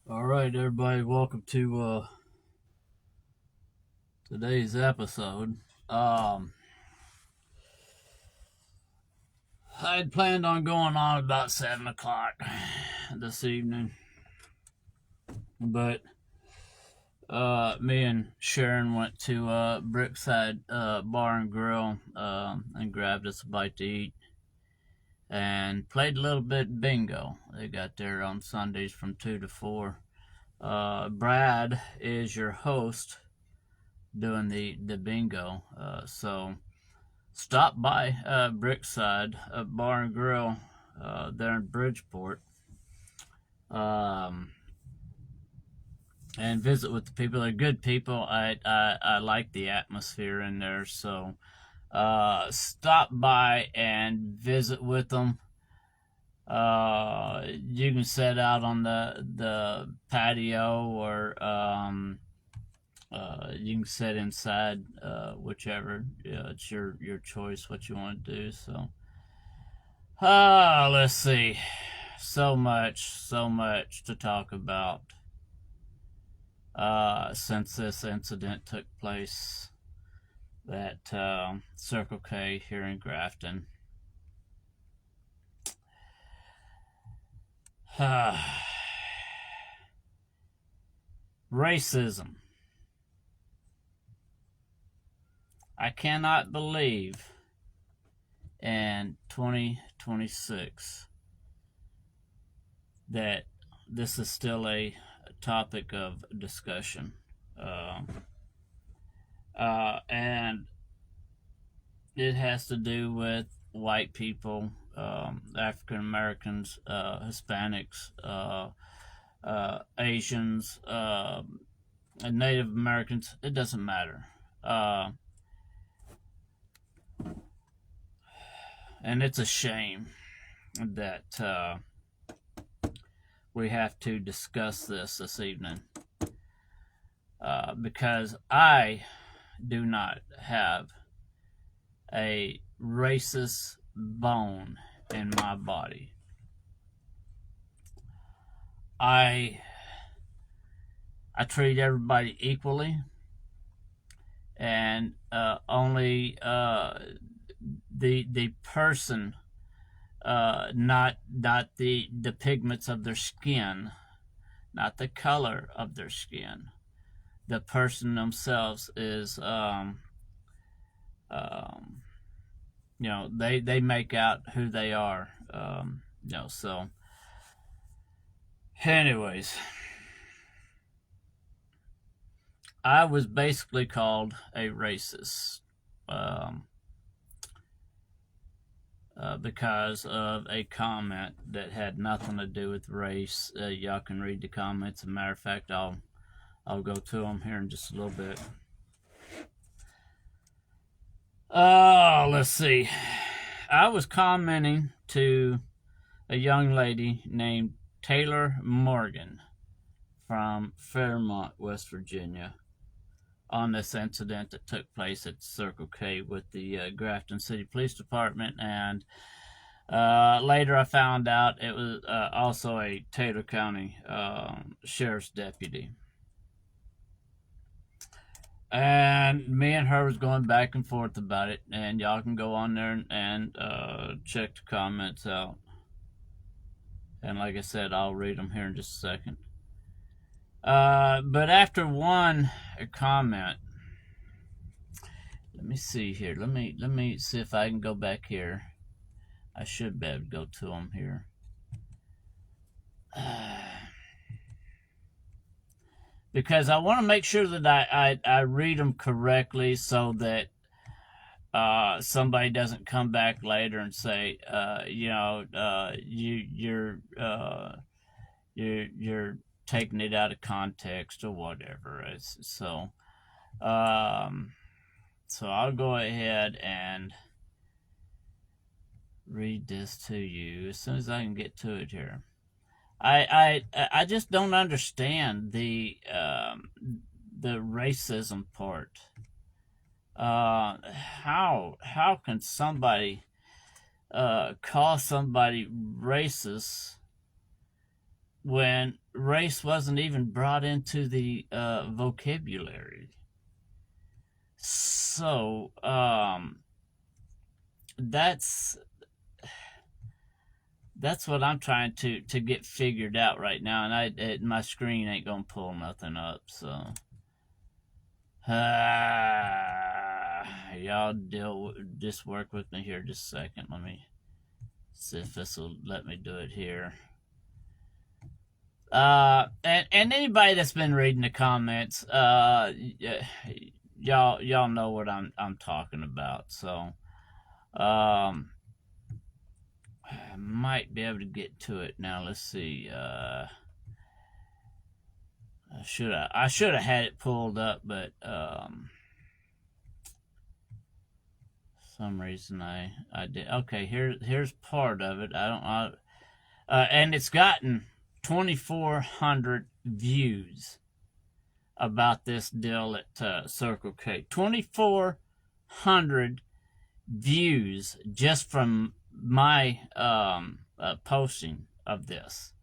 All right, everybody, welcome to today's episode. Um, I had planned on going on about 7 o'clock this evening, but me and Sharon went to Brickside Bar and Grill and grabbed us a bite to eat and played a little bit bingo. They got there on Sundays from 2 to 4. Brad is your host doing the bingo, so stop by Brickside Bar and Grill there in Bridgeport, um, and visit with the people. They're good people. I like the atmosphere in there, so stop by and visit with them. You can sit out on the patio, or you can sit inside, whichever. Yeah, it's your choice what you want to do. So, let's see. So much to talk about since this incident took place at Circle K here in Grafton. Racism. I cannot believe in 2026 that this is still a topic of discussion. And it has to do with white people, African Americans, Hispanics, Asians, Native Americans. It doesn't matter. And it's a shame that we have to discuss this evening, because I do not have a racist bone in my body. I treat everybody equally, and only the person, not the pigments of their skin, not the color of their skin. The person themselves is they make out who they are. So anyways, I was basically called a racist. Because of a comment that had nothing to do with race. Y'all can read the comments. As a matter of fact, I'll go to them here in just a little bit. Let's see. I was commenting to a young lady named Taylor Morgan from Fairmont, West Virginia, on this incident that took place at Circle K with the Grafton City Police Department. And later I found out it was also a Taylor County Sheriff's deputy. And me and her was going back and forth about it, and y'all can go on there and check the comments out. And like I said, I'll read them here in just a second. But after one comment, let me see here. Let me see if I can go back here. I should be able to go to them here. Because I want to make sure that I read them correctly, so that somebody doesn't come back later and say, you're taking it out of context or whatever. So I'll go ahead and read this to you as soon as I can get to it here. I just don't understand the racism part. How can somebody call somebody racist when race wasn't even brought into the vocabulary. So that's what I'm trying to get figured out right now, and my screen ain't gonna pull nothing up. So y'all just work with me here just a second. Let me see if this will let me do it here. And anybody that's been reading the comments, y'all know what I'm talking about. So, I might be able to get to it now. Let's see. I should have had it pulled up, but some reason I did. Okay, here's part of it. And it's gotten 2,400 views about this deal at Circle K. 2,400 views just from my posting of this.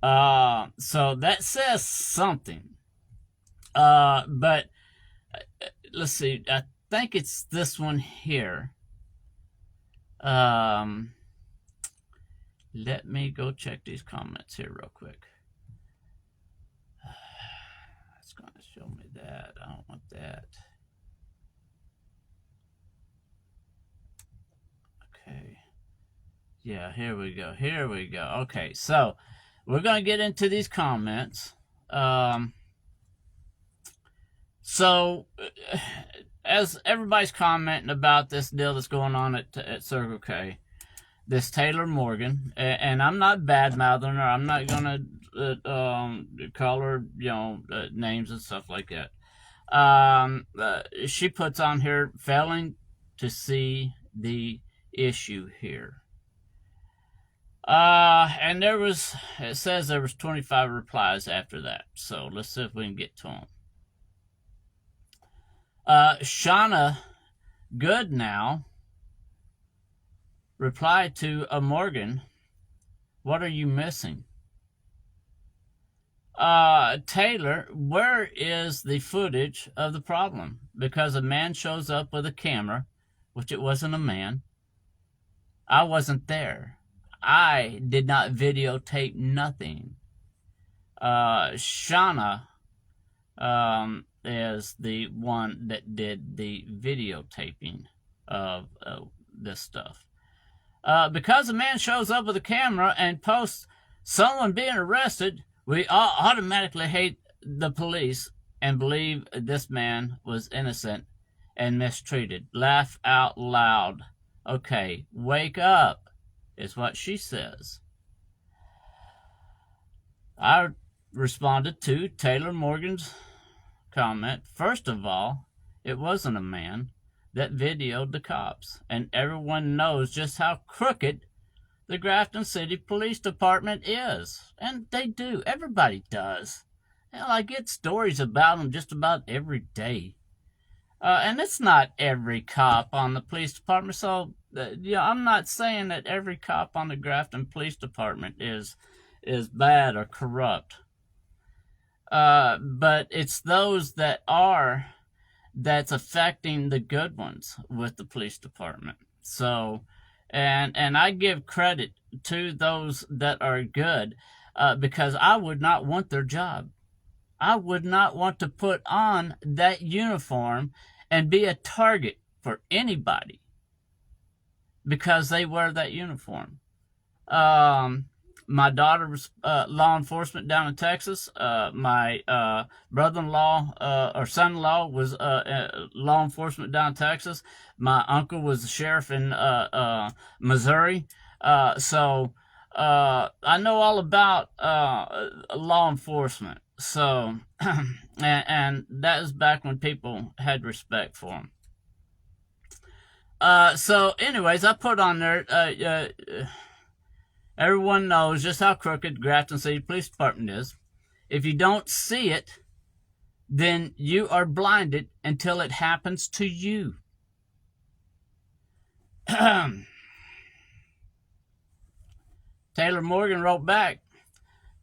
So that says something. But let's see. I think it's this one here. Let me go check these comments here real quick. It's going to show me that. I don't want that. Okay. Yeah, here we go. Okay, so we're going to get into these comments. So, as everybody's commenting about this deal that's going on at Circle K, this Taylor Morgan, and I'm not bad-mouthing her. I'm not going to call her, names and stuff like that. She puts on here, failing to see the issue here. And it says there was 25 replies after that. So let's see if we can get to them. Shauna Goodnow replied to Morgan, "What are you missing?" Taylor, where is the footage of the problem? Because a man shows up with a camera, which it wasn't a man. I wasn't there. I did not videotape nothing. Shauna is the one that did the videotaping of this stuff. Because a man shows up with a camera and posts someone being arrested, we all automatically hate the police and believe this man was innocent and mistreated. Laugh out loud. Okay, wake up, is what she says. I responded to Taylor Morgan's comment. First of all, it wasn't a man that videoed the cops, and everyone knows just how crooked the Grafton City Police Department is. And they do. Everybody does. Hell, I get stories about them just about every day. And it's not every cop on the police department, so I'm not saying that every cop on the Grafton Police Department is bad or corrupt. But it's those that's affecting the good ones with the police department. So, and I give credit to those that are good, because I would not want their job. I would not want to put on that uniform and be a target for anybody because they wear that uniform. My daughter was law enforcement down in Texas. My brother-in-law or son-in-law was law enforcement down in Texas. My uncle was the sheriff in Missouri. So I know all about law enforcement. So, and that was back when people had respect for them. So anyways, I put on there, everyone knows just how crooked Grafton City Police Department is. If you don't see it, then you are blinded until it happens to you. Taylor Morgan wrote back,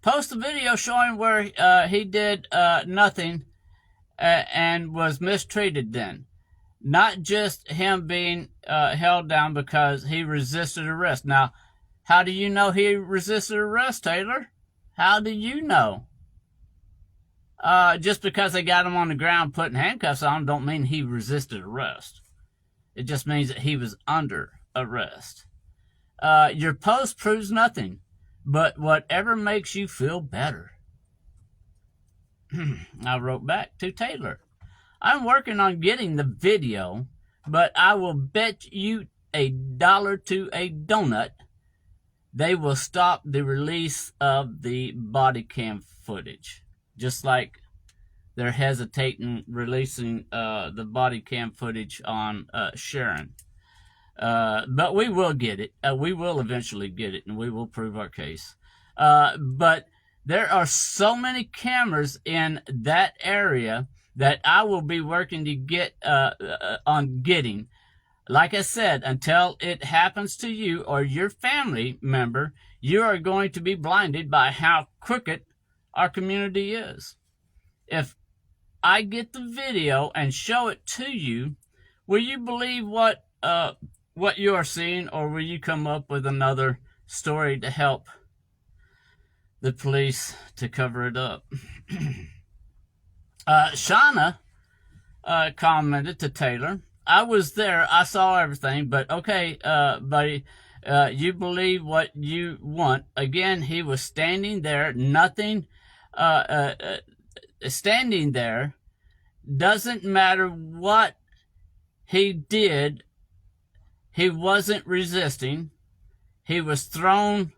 post a video showing where he did nothing and was mistreated then. Not just him being held down because he resisted arrest. Now, how do you know he resisted arrest, Taylor? How do you know? Just because they got him on the ground putting handcuffs on him don't mean he resisted arrest. It just means that he was under arrest. Your post proves nothing, but whatever makes you feel better. I wrote back to Taylor. I'm working on getting the video, but I will bet you $1 to a donut they will stop the release of the body cam footage. Just like they're hesitating releasing the body cam footage on Sharon. But we will get it. We will eventually get it, and we will prove our case. But there are so many cameras in that area that I will be working to get on getting. Like I said, until it happens to you or your family member, you are going to be blinded by how crooked our community is. If I get the video and show it to you, will you believe what you are seeing, or will you come up with another story to help the police to cover it up? Shauna commented to Taylor, I was there, I saw everything, but okay, buddy, you believe what you want. Again, he was standing there, nothing, standing there. Doesn't matter what he did, he wasn't resisting. He was thrown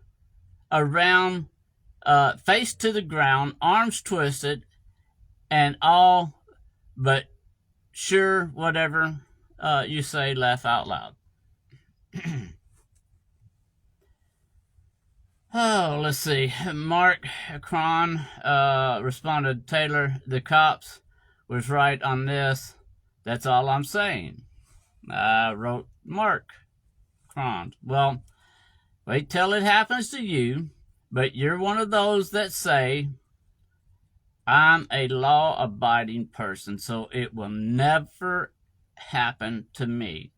around, face to the ground, arms twisted, and all but sure, whatever you say, laugh out loud. Oh, let's see. Mark Cron responded, Taylor, the cops was right on this. That's all I'm saying. I wrote Mark Cron. Well, wait till it happens to you, but you're one of those that say, I'm a law-abiding person, so it will never happen to me.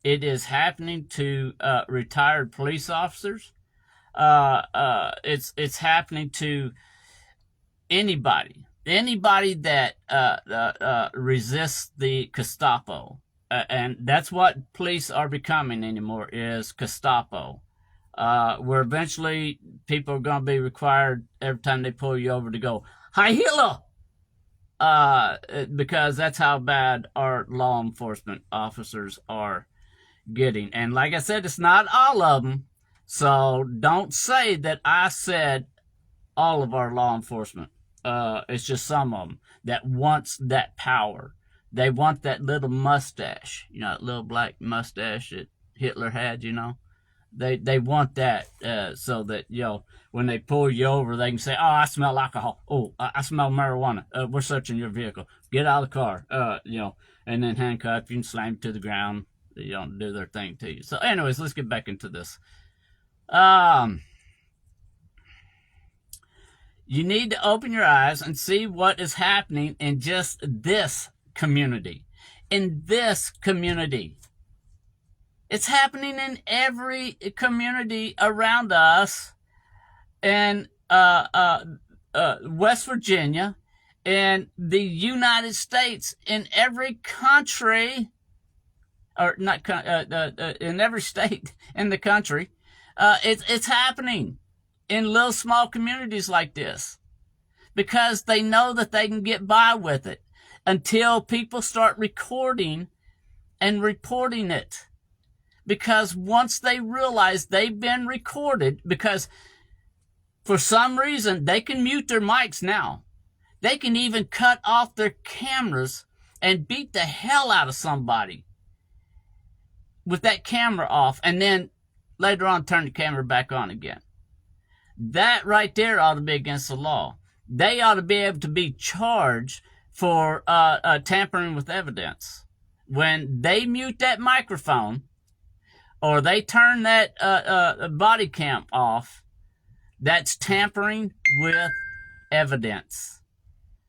It is happening to retired police officers. It's happening to anybody that resists the Gestapo, and that's what police are becoming anymore, is Gestapo. Where eventually people are going to be required every time they pull you over to go, Hi Hitler! Because that's how bad our law enforcement officers are getting. And like I said, it's not all of them. So don't say that I said all of our law enforcement. It's just some of them that wants that power. They want that little mustache, that little black mustache that Hitler had, They want that so that, when they pull you over, they can say, oh, I smell alcohol. Oh, I smell marijuana. We're searching your vehicle. Get out of the car, and then handcuff you and slam you to the ground. They don't do their thing to you. So anyways, let's get back into this. You need to open your eyes and see what is happening in just this community. In this community. It's happening in every community around us, in West Virginia, in the United States, in every country, or not in every state in the country. It's happening in little small communities like this because they know that they can get by with it until people start recording and reporting it. Because once they realize they've been recorded, because for some reason they can mute their mics now. They can even cut off their cameras and beat the hell out of somebody with that camera off, and then later on turn the camera back on again. That right there ought to be against the law. They ought to be able to be charged for tampering with evidence. When they mute that microphone, or they turn that body cam off, That's tampering with evidence.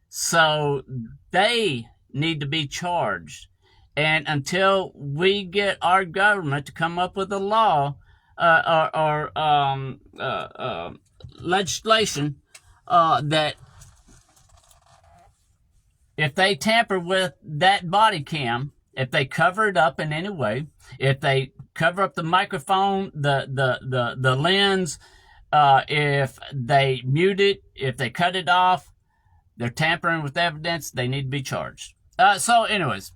So they need to be charged. And until we get our government to come up with a law or legislation that if they tamper with that body cam, if they cover it up in any way, if they cover up the microphone, the lens, if they mute it, if they cut it off, they're tampering with evidence, they need to be charged. So anyways,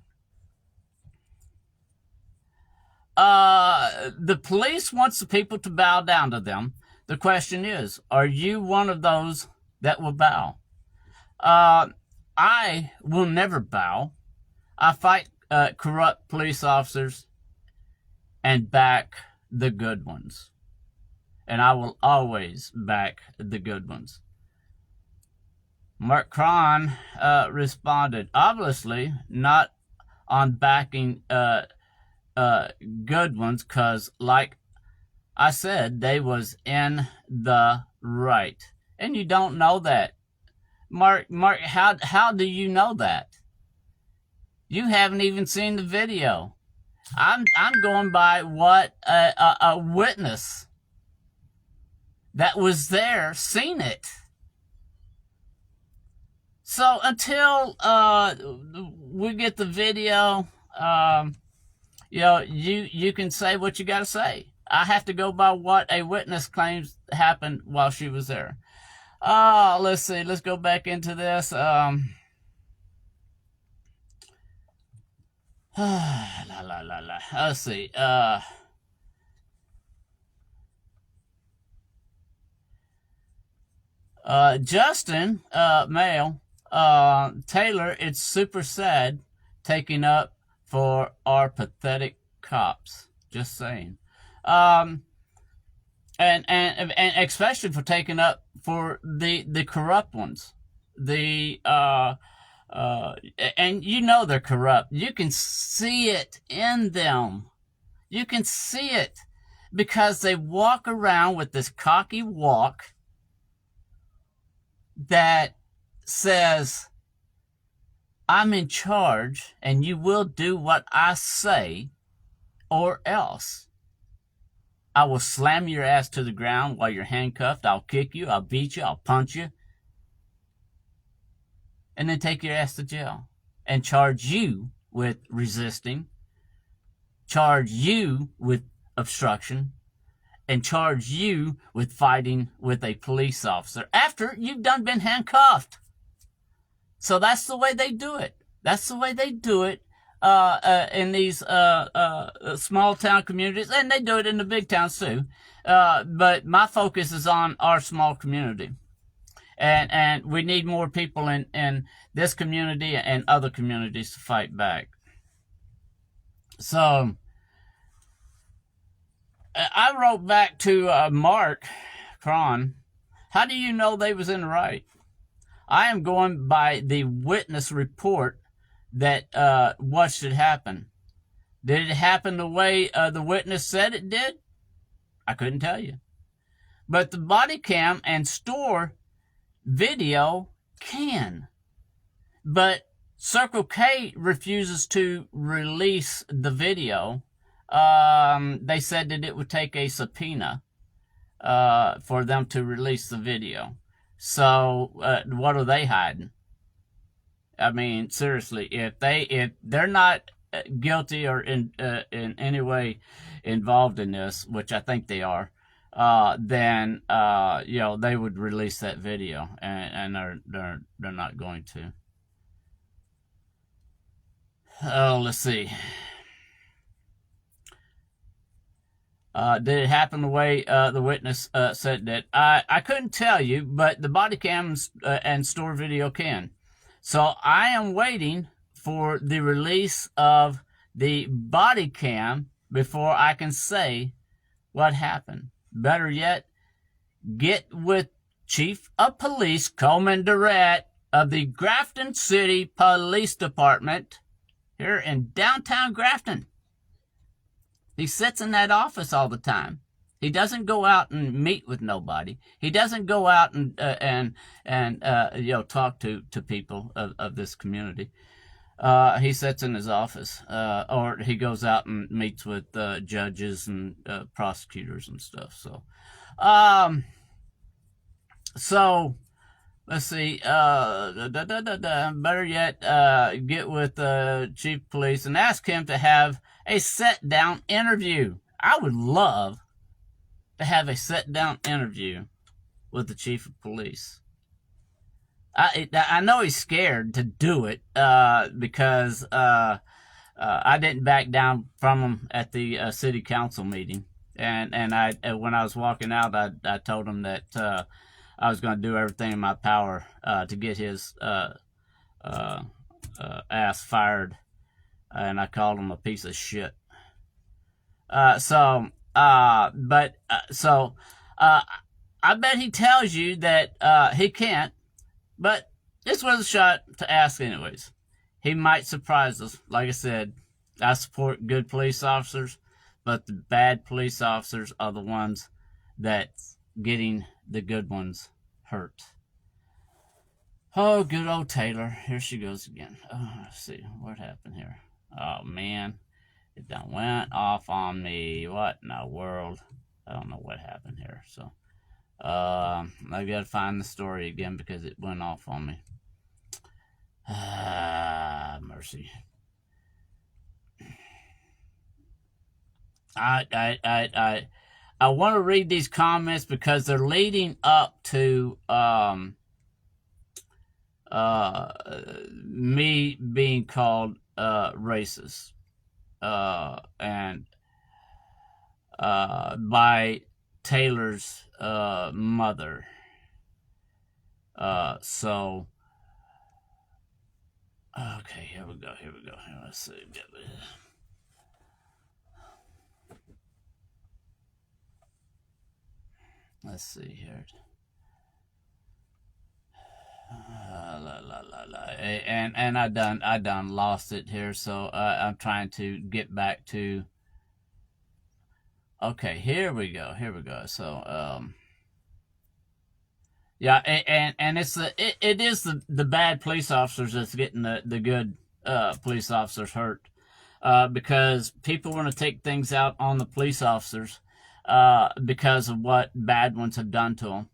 the police wants the people to bow down to them. The question is, are you one of those that will bow? I will never bow. I fight corrupt police officers and back the good ones. And I will always back the good ones. Mark Cron responded, obviously not on backing good ones, because like I said, they was in the right. And you don't know that. Mark, how do you know that? You haven't even seen the video. I'm going by what a witness that was there seen it. So until we get the video, you can say what you got to say. I have to go by what a witness claims happened while she was there. Let's see. Let's go back into this. Let's see. Justin, male, Taylor, it's super sad taking up for our pathetic cops. Just saying. And especially for taking up for the corrupt ones. And you know they're corrupt. You can see it in them. You can see it because they walk around with this cocky walk that says, I'm in charge and you will do what I say or else. I will slam your ass to the ground while you're handcuffed. I'll kick you. I'll beat you. I'll punch you. And then take your ass to jail and charge you with resisting, charge you with obstruction, and charge you with fighting with a police officer after you've done been handcuffed. So that's the way they do it. That's the way they do it in these small town communities, and they do it in the big towns too. But my focus is on our small community. And we need more people in this community and other communities to fight back. So I wrote back to Mark Cron, how do you know they was in the right? I am going by the witness report that what should happen. Did it happen the way the witness said it did? I couldn't tell you. But the body cam and store video can. But Circle K refuses to release the video. They said that it would take a subpoena for them to release the video. So what are they hiding? I mean, seriously, if they're not guilty or in any way involved in this, which I think they are, then they would release that video, and they're not going to. Oh, let's see. Did it happen the way the witness said that? I couldn't tell you, but the body cams and store video can. So I am waiting for the release of the body cam before I can say what happened. Better yet, get with Chief of Police Coleman Durrett of the Grafton City Police Department here in downtown Grafton. He sits in that office all the time. He doesn't go out and meet with nobody. He doesn't go out and talk to people of this community. He sits in his office, or he goes out and meets with judges and prosecutors and stuff. So let's see. Better yet, get with the chief of police and ask him to have a sit-down interview. I would love to have a sit-down interview with the chief of police. I know he's scared to do it because I didn't back down from him at the city council meeting, and when I was walking out, I told him that I was going to do everything in my power to get his ass fired, and I called him a piece of shit. So I bet he tells you that he can't, but this was a shot to ask anyways. He might surprise us. Like I said, I support good police officers, but the bad police officers are the ones that's getting the good ones hurt. Oh, good old Taylor. Here she goes again. Oh, let's see. What happened here? Oh, man. It done went off on me. What in the world? I don't know what happened here. So, I gotta find the story again because it went off on me. Mercy. I want to read these comments because they're leading up to me being called racist and by Taylor's mother. So okay, here we go. Let's see. Let's see here. And I done lost it here, so I'm trying to get back to. Okay, here we go. So yeah, and it is the bad police officers that's getting the good police officers hurt, because people want to take things out on the police officers because of what bad ones have done to them.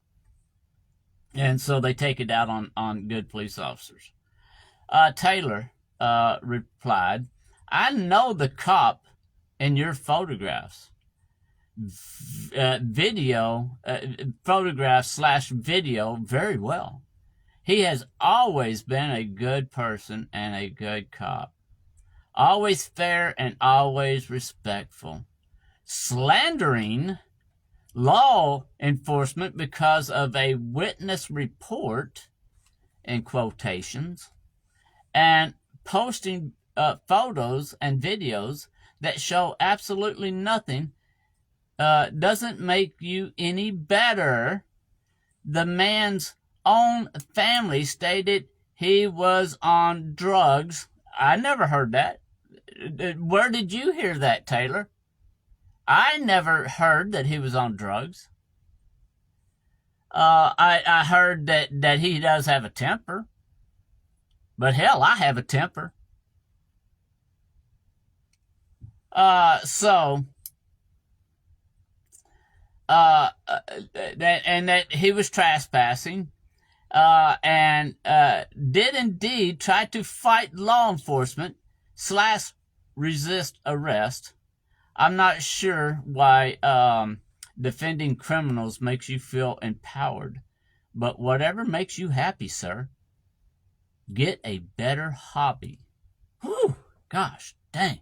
And so they take it out on good police officers. Taylor replied, I know the cop in your photographs. Photograph/video very well. He has always been a good person and a good cop. Always fair and always respectful. Slandering law enforcement because of a witness report, in quotations, and posting photos and videos that show absolutely nothing doesn't make you any better. The man's own family stated he was on drugs. I never heard that. Where did you hear that, Taylor? I never heard that he was on drugs. I heard that he does have a temper. But hell, I have a temper. That he was trespassing, and did indeed try to fight law enforcement / resist arrest. I'm not sure why defending criminals makes you feel empowered, but whatever makes you happy, sir. Get a better hobby. Whew, gosh dang.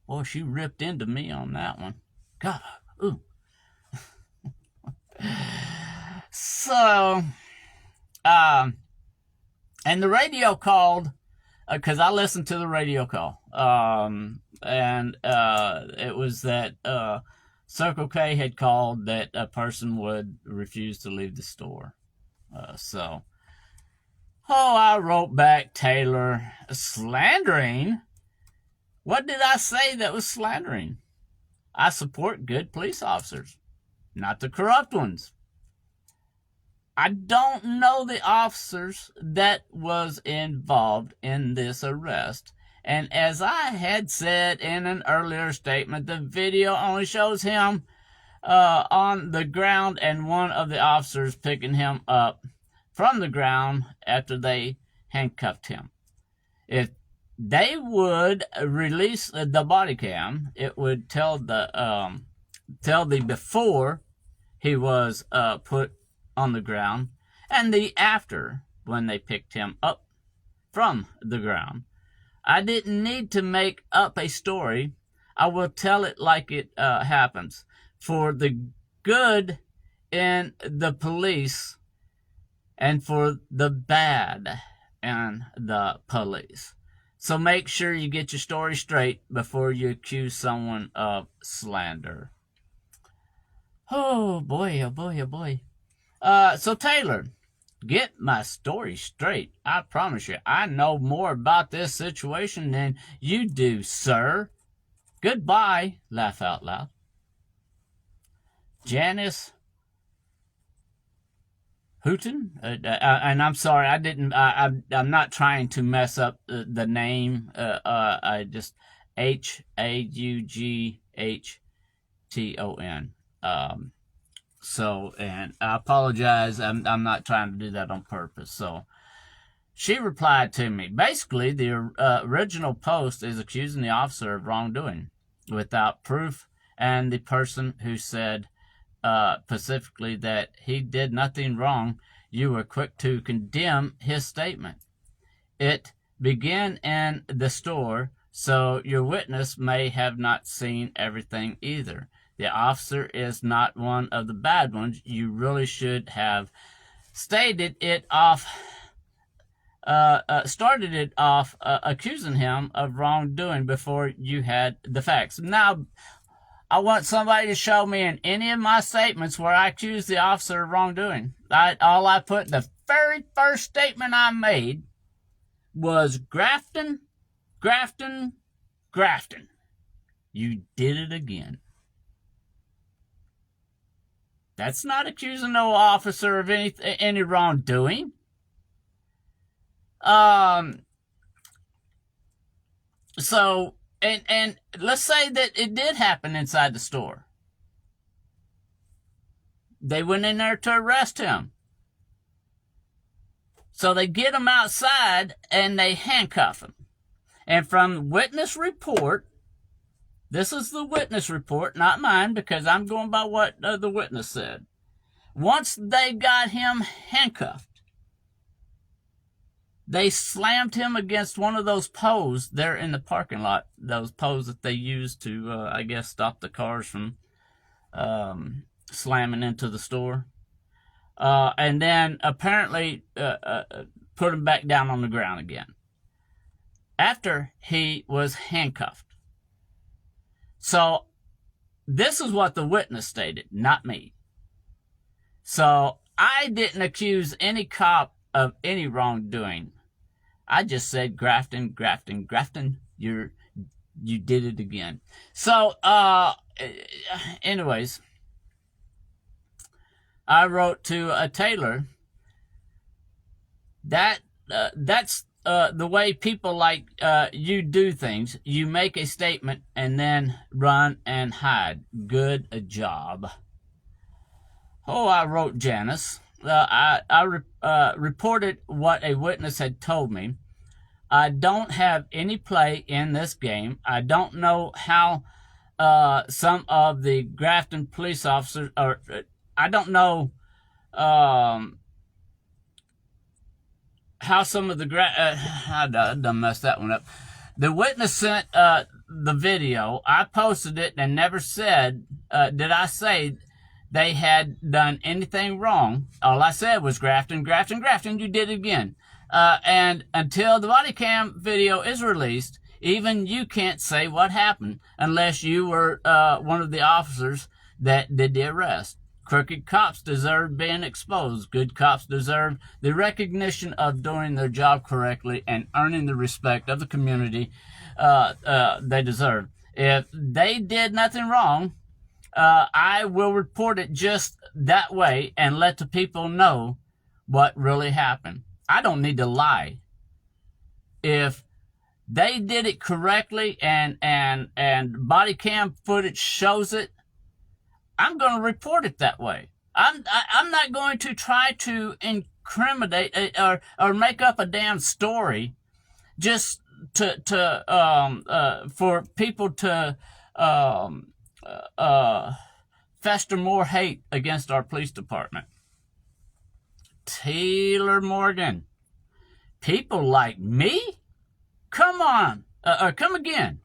Boy, she ripped into me on that one. God, ooh. So, and the radio called, because I listened to the radio call, and it was that Circle K had called that a person would refuse to leave the store. I wrote back, Taylor, slandering? What did I say that was slandering? I support good police officers, not the corrupt ones. I don't know the officers that was involved in this arrest. And as I had said in an earlier statement, the video only shows him on the ground and one of the officers picking him up from the ground after they handcuffed him. If they would release the body cam, it would tell the before he was put on the ground and the after when they picked him up from the ground. I didn't need to make up a story. I will tell it like it happens for the good in the police and for the bad in the police. So make sure you get your story straight before you accuse someone of slander. Oh boy, oh boy, oh boy. So Taylor, get my story straight. I promise you, I know more about this situation than you do, sir. Goodbye. Laugh out loud. Janice Houghton, and I'm sorry, I didn't. I'm not trying to mess up the name. I just Haughton. So, and I apologize. I'm not trying to do that on purpose. So, she replied to me. Basically, the original post is accusing the officer of wrongdoing without proof, and the person who said specifically that he did nothing wrong, you were quick to condemn his statement. It began in the store, so your witness may have not seen everything either. The officer is not one of the bad ones. You really should have started it off accusing him of wrongdoing before you had the facts. Now, I want somebody to show me in any of my statements where I accuse the officer of wrongdoing. All I put, the very first statement I made was Grafton, Grafton, Grafton. You did it again. That's not accusing no officer of any wrongdoing. So, and let's say that it did happen inside the store. They went in there to arrest him. So they get him outside and they handcuff him. And from witness report, this is the witness report, not mine, because I'm going by what the witness said. Once they got him handcuffed, they slammed him against one of those poles there in the parking lot, those poles that they use to, I guess, stop the cars from slamming into the store. And then apparently put him back down on the ground again after he was handcuffed. So this is what the witness stated, not me. So I didn't accuse any cop of any wrongdoing. I just said, Grafton, Grafton, Grafton, you did it again. So, anyways, I wrote to Taylor that that's the way people like you do things. You make a statement and then run and hide. Good job. Oh, I wrote Janice. I reported what a witness had told me. I don't have any play in this game. I don't know how some of the Grafton police officers, or I don't know how some of the I done messed that one up. The witness sent the video. I posted it and never said, did I say they had done anything wrong. All I said was Grafton, Grafton, Grafton, you did it again. And until the body cam video is released, even you can't say what happened unless you were one of the officers that did the arrest. Crooked cops deserve being exposed. Good cops deserve the recognition of doing their job correctly and earning the respect of the community they deserve. If they did nothing wrong, I will report it just that way and let the people know what really happened. I don't need to lie. If they did it correctly and body cam footage shows it, I'm going to report it that way. I'm not going to try to incriminate or make up a damn story just for people to fester more hate against our police department. Taylor Morgan, people like me? Come on, come again.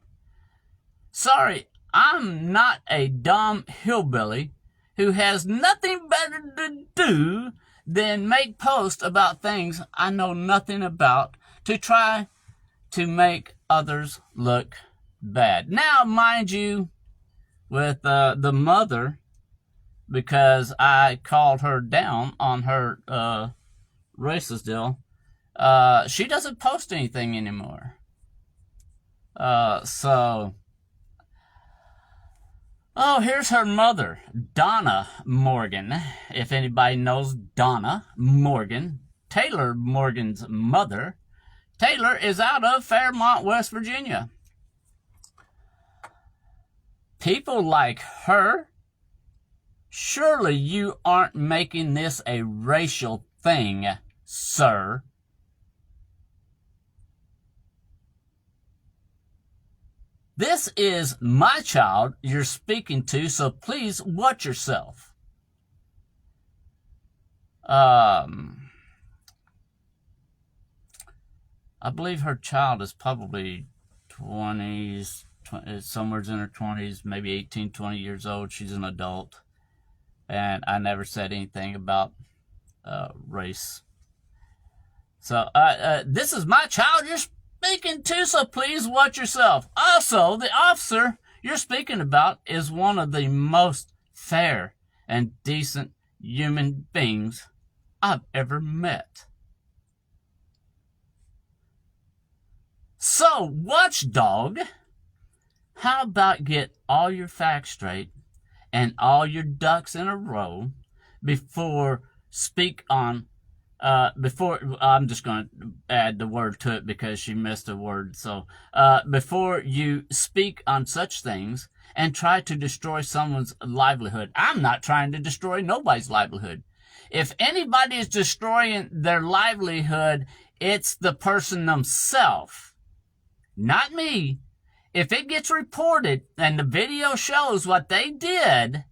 Sorry, I'm not a dumb hillbilly who has nothing better to do than make posts about things I know nothing about to try to make others look bad. Now, mind you, with the mother, because I called her down on her racist deal, she doesn't post anything anymore. Here's her mother, Donna Morgan. If anybody knows Donna Morgan, Taylor Morgan's mother. Taylor is out of Fairmont, West Virginia. People like her, surely you aren't making this a racial thing, sir. This is my child you're speaking to, so please watch yourself. I believe her child is probably 20s, somewhere in her 20s, maybe 18, 20 years old. She's an adult. And I never said anything about race. So this is my child you're speaking to, so please watch yourself. Also, the officer you're speaking about is one of the most fair and decent human beings I've ever met. So, watchdog, how about get all your facts straight and all your ducks in a row before I'm just going to add the word to it because she missed a word. So, before you speak on such things and try to destroy someone's livelihood. I'm not trying to destroy nobody's livelihood. If anybody is destroying their livelihood, it's the person themselves, not me. If it gets reported and the video shows what they did,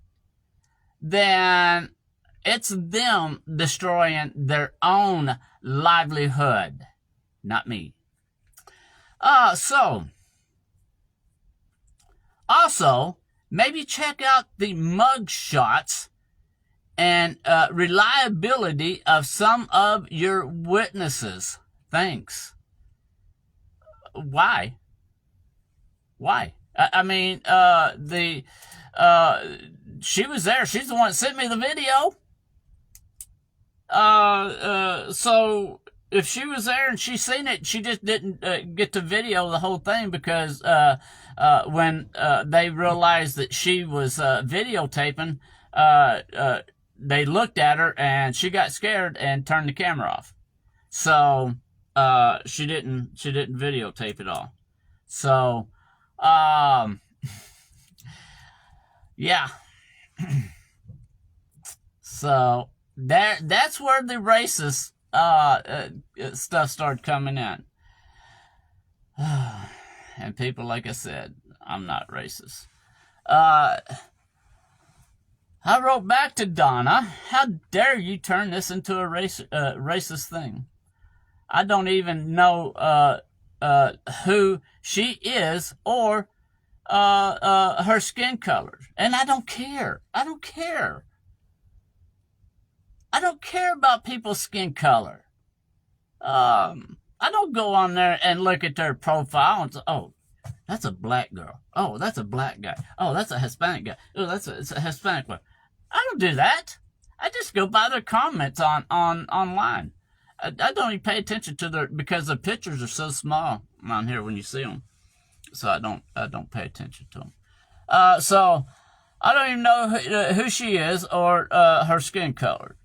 then it's them destroying their own livelihood, not me. Also, maybe check out the mug shots and reliability of some of your witnesses. Thanks. Why? She was there. She's the one that sent me the video. So if she was there and she seen it, she just didn't get to video the whole thing because when they realized that she was videotaping, they looked at her and she got scared and turned the camera off. So she didn't videotape it all. So yeah. So that's where the racist stuff started coming in. And people, like I said, I'm not racist. I wrote back to Donna, how dare you turn this into a racist thing? I don't even know who she is or her skin color. And I don't care. I don't care about people's skin color. I don't go on there and look at their profile and say, oh, that's a black girl. Oh, that's a black guy. Oh, that's a Hispanic guy. Oh, it's a Hispanic one. I don't do that. I just go by their comments online. I don't even pay attention to because the pictures are so small on here when you see them. So I don't pay attention to them. I don't even know who she is or her skin color.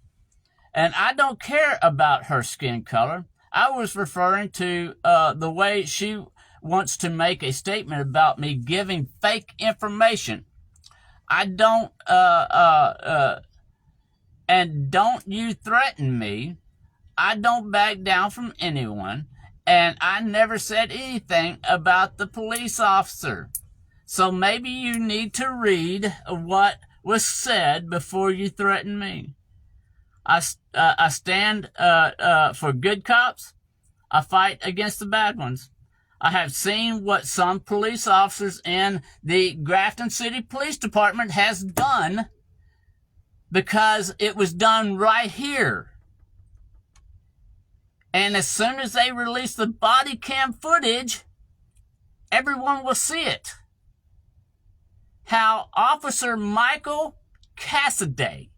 And I don't care about her skin color. I was referring to the way she wants to make a statement about me giving fake information. I don't, and don't you threaten me. I don't back down from anyone. And I never said anything about the police officer. So maybe you need to read what was said before you threaten me. I stand for good cops. I fight against the bad ones. I have seen what some police officers in the Grafton City Police Department has done because it was done right here. And as soon as they release the body cam footage, everyone will see it. How Officer Michael Cassidy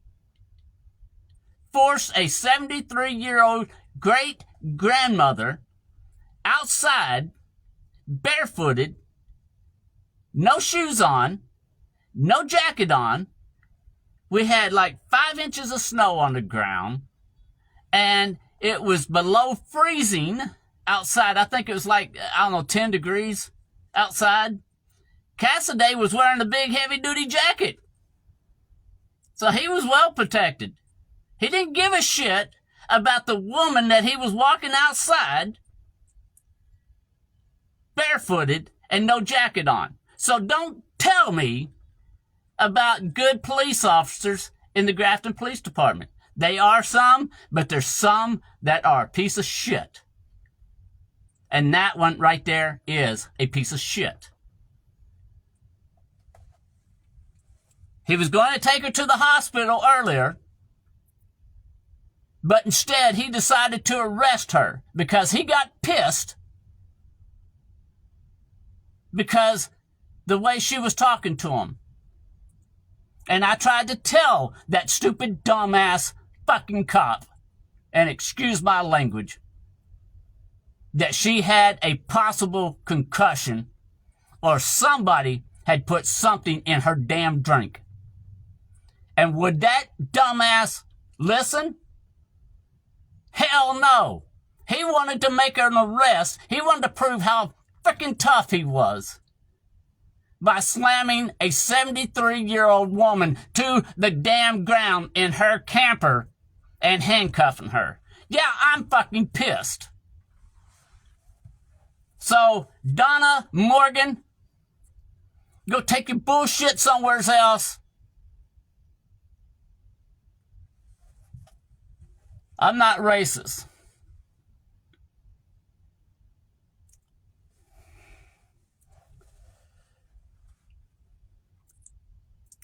forced a 73-year-old great-grandmother outside, barefooted, no shoes on, no jacket on. We had like 5 inches of snow on the ground, and it was below freezing outside. I think it was like, 10 degrees outside. Cassidy was wearing a big heavy-duty jacket. So he was well protected. He didn't give a shit about the woman that he was walking outside barefooted and no jacket on. So don't tell me about good police officers in the Grafton Police Department. They are some, but there's some that are a piece of shit. And that one right there is a piece of shit. He was going to take her to the hospital earlier, but instead he decided to arrest her because he got pissed because the way she was talking to him. And I tried to tell that stupid, dumbass fucking cop, and excuse my language, that she had a possible concussion or somebody had put something in her damn drink. And would that dumbass listen? Hell no. He wanted to make an arrest. He wanted to prove how freaking tough he was by slamming a 73-year-old woman to the damn ground in her camper and handcuffing her. Yeah, I'm fucking pissed. So, Donna Morgan, go take your bullshit somewhere else. I'm not racist.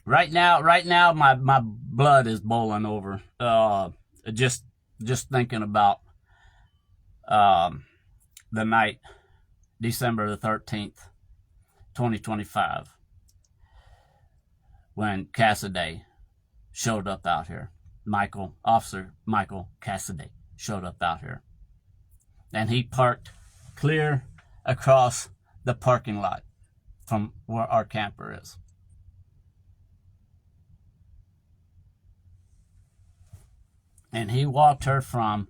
Right now, my blood is boiling over. Just thinking about the night, December the 13th, 2025, when Cassidy showed up out here. Officer Michael Cassidy showed up out here. And he parked clear across the parking lot from where our camper is. And he walked her from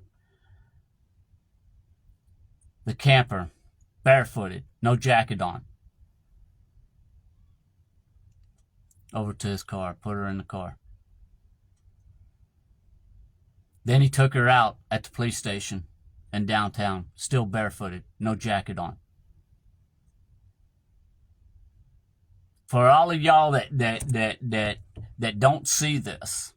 the camper, barefooted, no jacket on, over to his car, put her in the car. Then he took her out at the police station in downtown, still barefooted, no jacket on. For all of y'all that don't see this,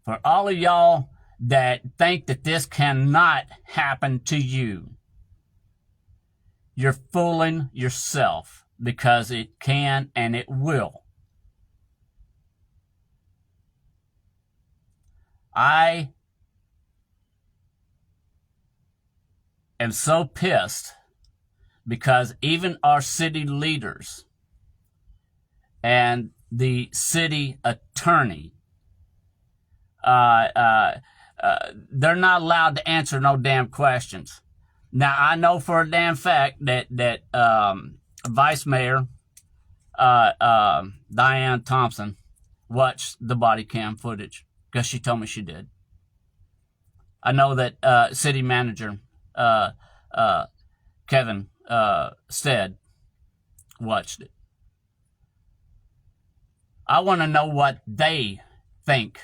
for all of y'all that think that this cannot happen to you, you're fooling yourself, because it can and it will. I am so pissed because even our city leaders and the city attorney, they're not allowed to answer no damn questions. Now, I know for a damn fact that Vice Mayor Diane Thompson watched the body cam footage because she told me she did. I know that city manager Kevin Stead watched it. I want to know what they think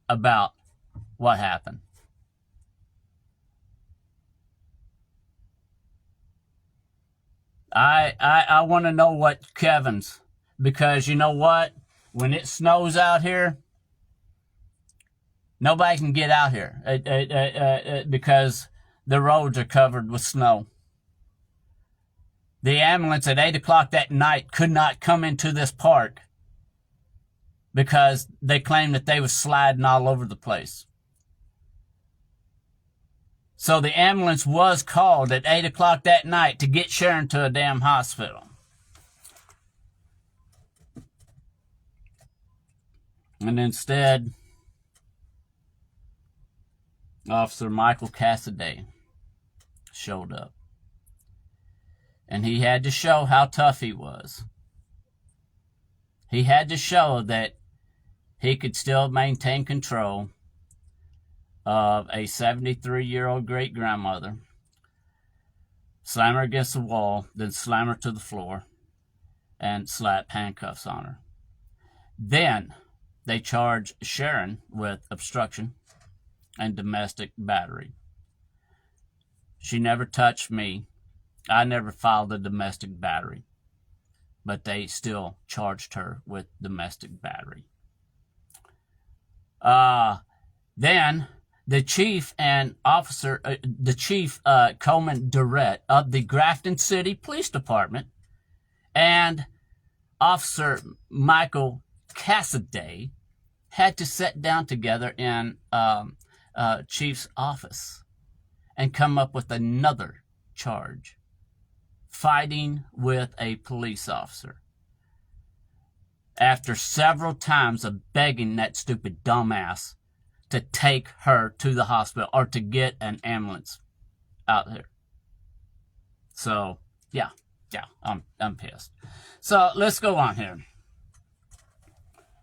about what happened. I want to know what Kevin's, because you know what? When it snows out here, nobody can get out here because the roads are covered with snow. The ambulance at 8 o'clock that night could not come into this park because they claimed that they was sliding all over the place. So the ambulance was called at 8 o'clock that night to get Sharon to a damn hospital. And instead, Officer Michael Cassidy showed up. And he had to show how tough he was. He had to show that he could still maintain control of a 73-year-old great-grandmother, slam her against the wall, then slam her to the floor, and slap handcuffs on her. Then they charged Sharon with obstruction and domestic battery. She never touched me. I never filed a domestic battery, but they still charged her with domestic battery. Then the chief Coleman Durrett of the Grafton City Police Department and Officer Michael Cassidy had to sit down together in chief's office and come up with another charge: fighting with a police officer. After several times of begging that stupid dumbass to take her to the hospital or to get an ambulance out there. So, yeah, I'm pissed. So, let's go on here.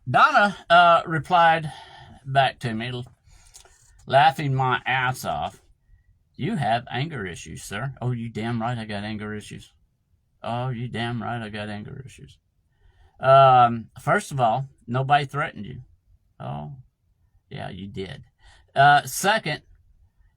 Donna replied back to me, laughing my ass off. "You have anger issues, sir." "Oh, you damn right I got anger issues." "Oh, you damn right I got anger issues." First of all, nobody threatened you. "Oh, yeah, you did." Second,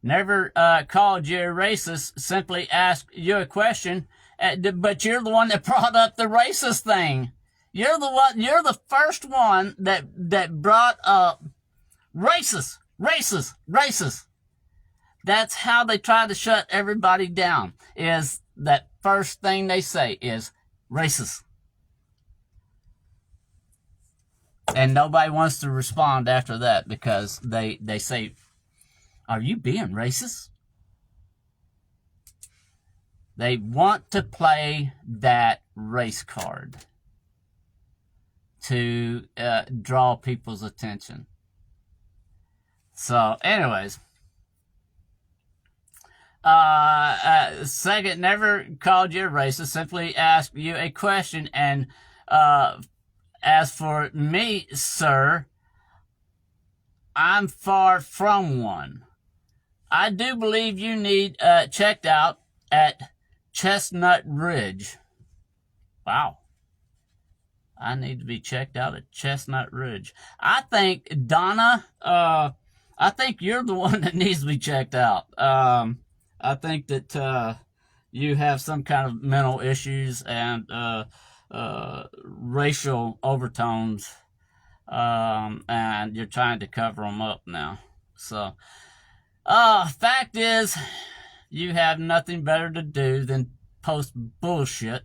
never called you a racist, simply asked you a question, but you're the one that brought up the racist thing. You're the first one that brought up racist. That's how they try to shut everybody down, is that first thing they say is racist. And nobody wants to respond after that because they say, "Are you being racist?" They want to play that race card to draw people's attention. So, anyways, second, never called you a racist, simply asked you a question. And as for me, sir, I'm far from one. I do believe you need checked out at Chestnut Ridge. Wow. I need to be checked out at Chestnut Ridge. I think, Donna, I think you're the one that needs to be checked out. I think that you have some kind of mental issues and racial overtones, and you're trying to cover them up now. So, fact is, you have nothing better to do than post bullshit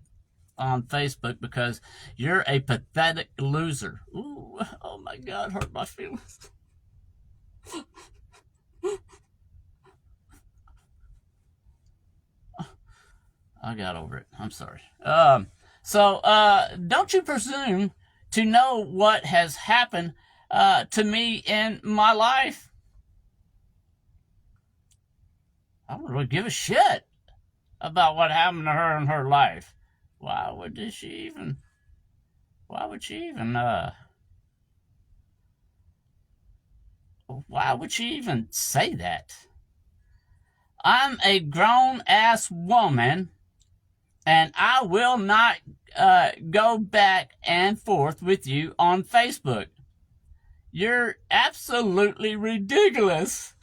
on Facebook because you're a pathetic loser. Ooh, oh my God, hurt my feelings. I got over it. I'm sorry. So, don't you presume to know what has happened to me in my life? I don't really give a shit about what happened to her in her life. Why would she even Why would she even, why would she even say that? I'm a grown ass woman, and I will not go back and forth with you on Facebook. You're absolutely ridiculous.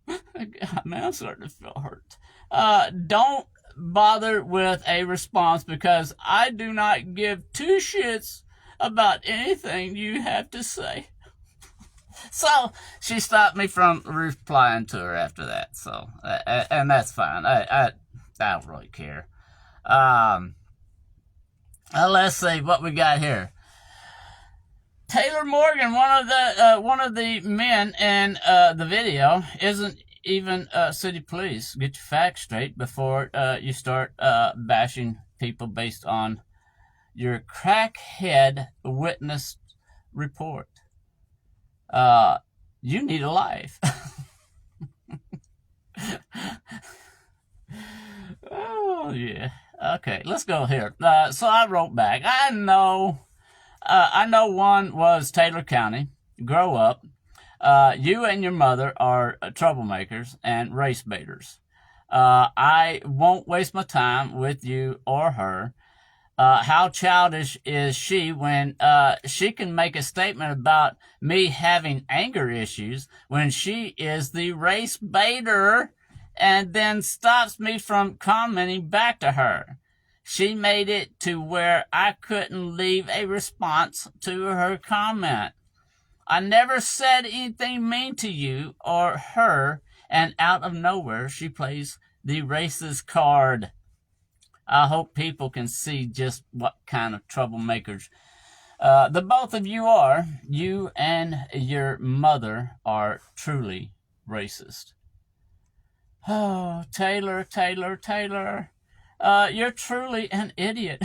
God, man, I'm starting to feel hurt. Don't bother with a response because I do not give two shits about anything you have to say. So she stopped me from replying to her after that. So, and that's fine. I don't really care. Let's see what we got here. Taylor Morgan, one of the men in the video, isn't even city police. Get your facts straight before you start bashing people based on your crackhead witness report. You need a life. Oh yeah. Okay, let's go here. So I wrote back. I know one was Taylor County. Grow up. You and your mother are troublemakers and race baiters. I won't waste my time with you or her. How childish is she when she can make a statement about me having anger issues when she is the race baiter and then stops me from commenting back to her? She made it to where I couldn't leave a response to her comment. I never said anything mean to you or her, and out of nowhere she plays the racist card. I hope people can see just what kind of troublemakers the both of you are. You and your mother are truly racist. Oh, Taylor, you're truly an idiot.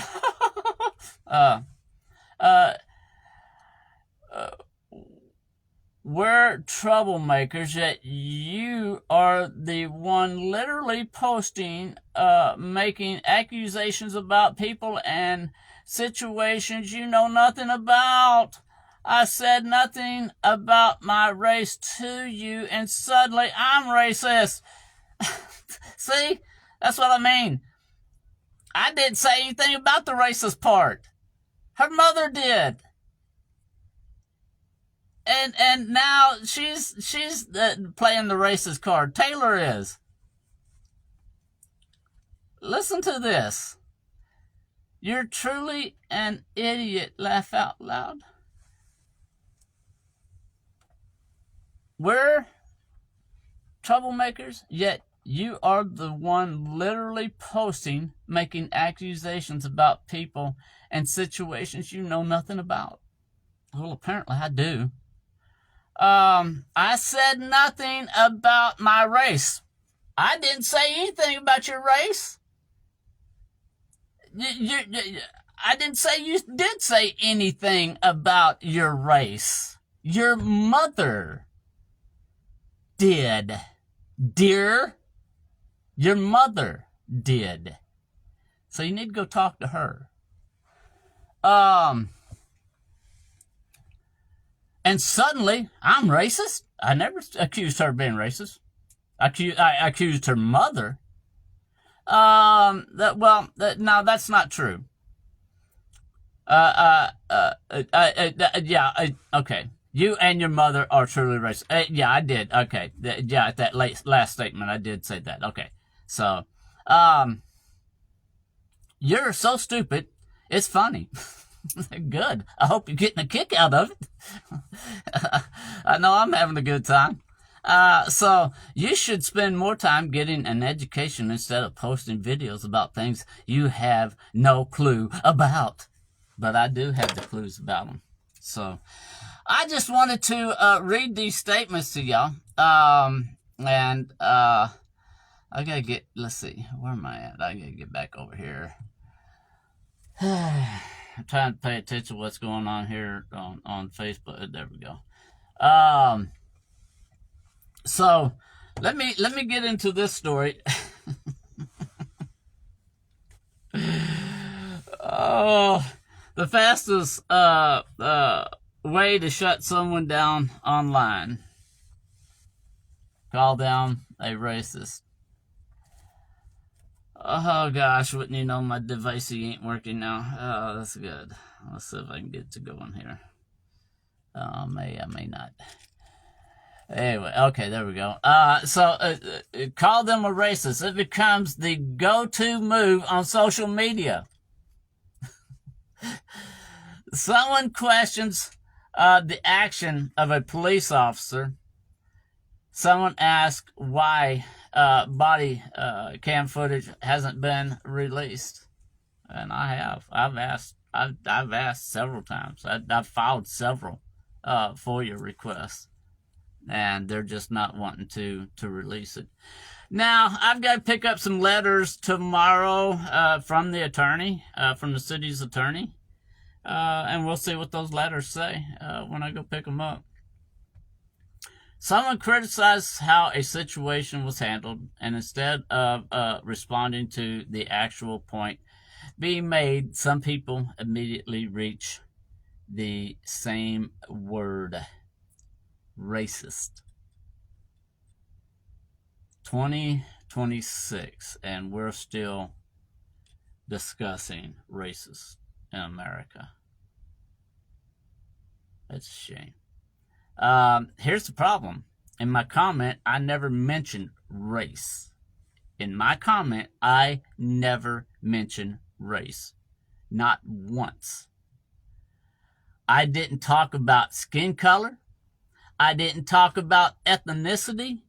We're troublemakers, yet you are the one literally posting, making accusations about people and situations you know nothing about. I said nothing about my race to you, and suddenly I'm racist. See? That's what I mean. I didn't say anything about the racist part. Her mother did. And now she's playing the racist card. Taylor is. Listen to this. You're truly an idiot. Laugh out loud. We're troublemakers, yet you are the one literally posting, making accusations about people and situations you know nothing about. Well, apparently I do. I said nothing about my race. I didn't say anything about your race. I didn't say you did say anything about your race. Your mother did. Dear, your mother did. So you need to go talk to her. And suddenly, I'm racist? I never accused her of being racist. I accused her mother. No, that's not true. Okay. You and your mother are truly racist. Yeah, I did. Okay. That last statement, I did say that. Okay. So, you're so stupid, it's funny. Good. I hope you're getting a kick out of it. I know I'm having a good time. So you should spend more time getting an education instead of posting videos about things you have no clue about. But I do have the clues about them. So I just wanted to read these statements to y'all. I gotta get, let's see, where am I at? I gotta get back over here. I'm trying to pay attention to what's going on here on Facebook. There we go. So let me get into this story. Oh, The fastest way to shut someone down online. Call them a racist. Oh gosh, wouldn't you know my device ain't working now? Oh, that's good. Let's see if I can get it to going here. I may not. Anyway, okay, there we go. Call them a racist. It becomes the go-to move on social media. Someone questions the action of a police officer. Someone asks why body cam footage hasn't been released, and I have. I've asked several times. I've filed several FOIA requests, and they're just not wanting to release it. Now, I've got to pick up some letters tomorrow from the attorney, from the city's attorney, and we'll see what those letters say when I go pick them up. Someone criticized how a situation was handled, and instead of responding to the actual point being made, some people immediately reach the same word: racist. 2026, and we're still discussing racist in America. That's a shame. Here's the problem. In my comment, I never mentioned race. In my comment, I never mentioned race. Not once. I didn't talk about skin color. I didn't talk about ethnicity.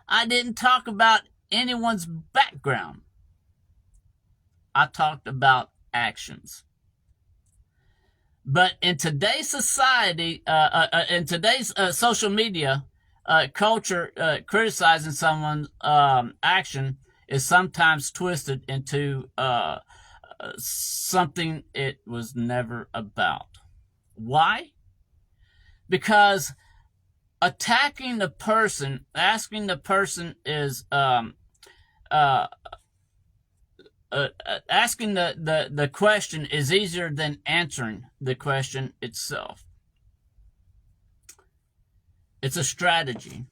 I didn't talk about anyone's background. I talked about actions. But in today's society, in today's social media culture, criticizing someone's action is sometimes twisted into something it was never about. Why? Because attacking the person, asking the person is asking the question is easier than answering the question itself. It's a strategy.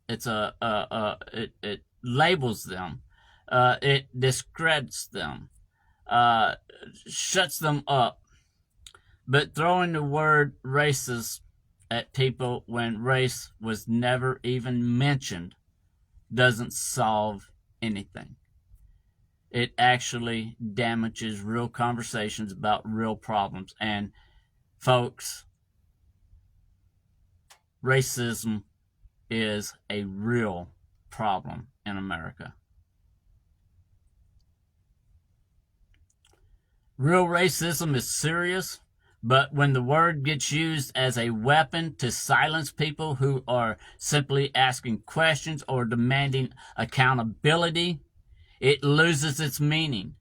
It's it labels them. It discredits them. Shuts them up. But throwing the word racist at people when race was never even mentioned doesn't solve anything. It actually damages real conversations about real problems. And folks, racism is a real problem in America. Real racism is serious, but when the word gets used as a weapon to silence people who are simply asking questions or demanding accountability, it loses its meaning.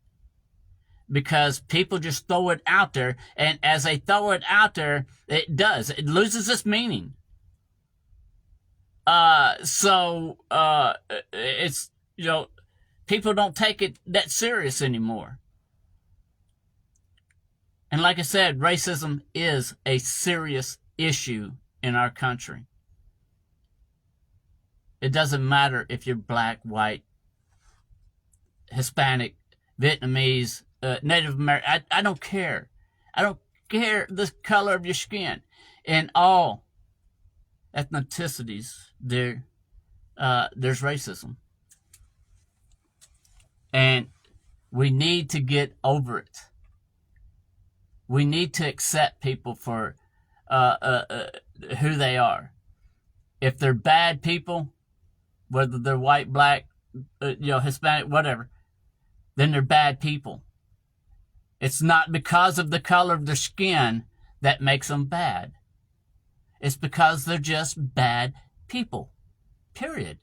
Because people just throw it out there, and as they throw it out there, it loses its meaning. It's, people don't take it that serious anymore. And like I said, racism is a serious issue in our country. It doesn't matter if you're black, white, Hispanic, Vietnamese, Native American. I don't care. I don't care the color of your skin. In all ethnicities, there's racism. And we need to get over it. We need to accept people for who they are. If they're bad people, whether they're white, black, Hispanic, whatever, then they're bad people. It's not because of the color of their skin that makes them bad. It's because they're just bad people. Period.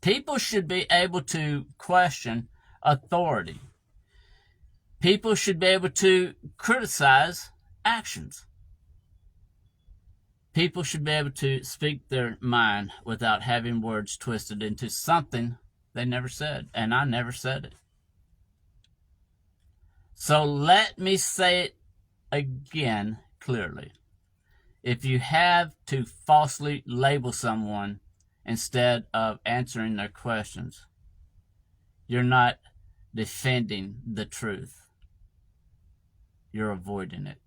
People should be able to question authority. People should be able to criticize actions. People should be able to speak their mind without having words twisted into something They never said, and I never said it. So let me say it again clearly. If you have to falsely label someone instead of answering their questions, you're not defending the truth. You're avoiding it.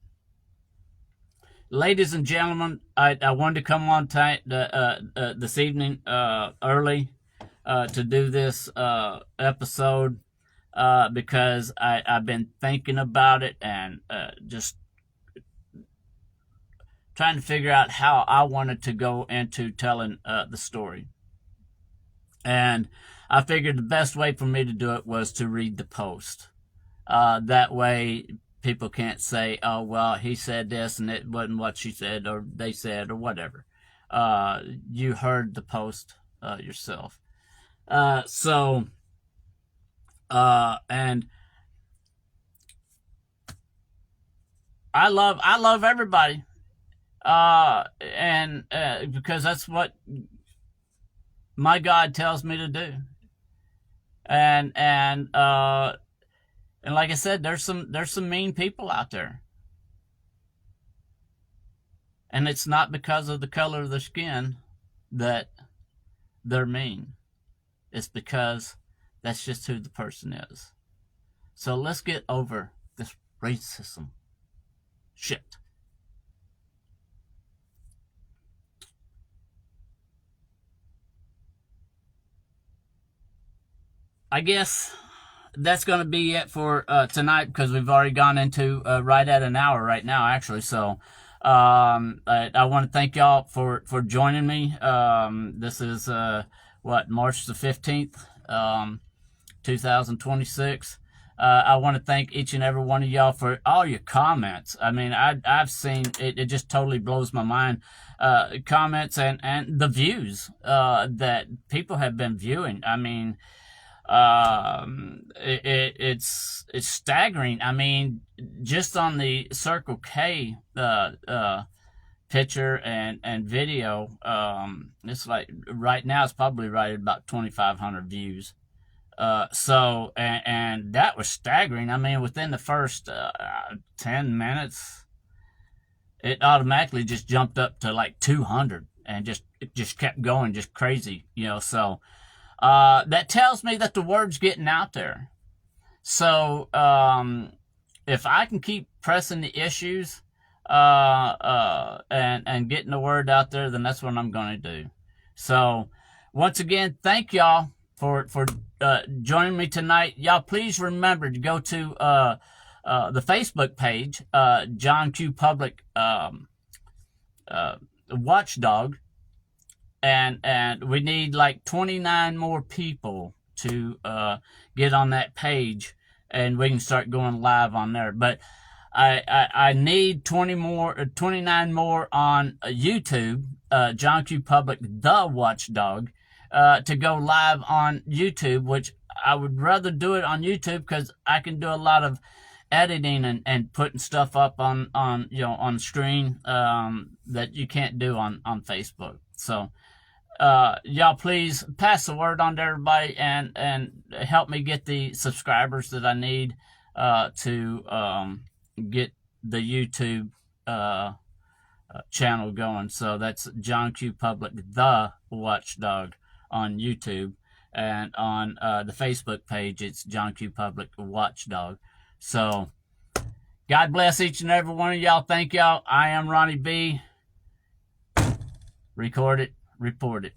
Ladies and gentlemen, I wanted to come on this evening early to do this episode because I've been thinking about it and just trying to figure out how I wanted to go into telling the story. And I figured the best way for me to do it was to read the post. That way people can't say, oh, well, he said this and it wasn't what she said or they said or whatever. You heard the post yourself. And I love everybody. Because that's what my God tells me to do. And like I said, there's some mean people out there. And it's not because of the color of their skin that they're mean. It's because that's just who the person is. So let's get over this racism shit. I guess that's going to be it for tonight because we've already gone into right at an hour right now, actually. So I want to thank y'all for joining me. This is March the 15th, 2026. I want to thank each and every one of y'all for all your comments. I mean, I've seen it just totally blows my mind. Comments and the views that people have been viewing. I mean, it's staggering. I mean, just on the Circle K picture and video, it's like right now it's probably right at about 2,500 views. And that was staggering. I mean, within the first 10 minutes, it automatically just jumped up to like 200 and it just kept going, just crazy, so. That tells me that the word's getting out there. So, if I can keep pressing the issues, and getting the word out there, then that's what I'm going to do. So, once again, thank y'all for joining me tonight. Y'all please remember to go to, the Facebook page, John Q Public, Watchdog. And we need like 29 more people to get on that page, and we can start going live on there. But I need 29 more on YouTube, John Q Public, the Watchdog, to go live on YouTube, which I would rather do it on YouTube because I can do a lot of editing and putting stuff up on screen that you can't do on Facebook. So y'all please pass the word on to everybody and help me get the subscribers that I need to get the YouTube channel going. So that's John Q Public, the Watchdog on YouTube, and on the Facebook page it's John Q Public Watchdog. So God bless each and every one of y'all. Thank y'all. I am Ronnie B. Record it, report it.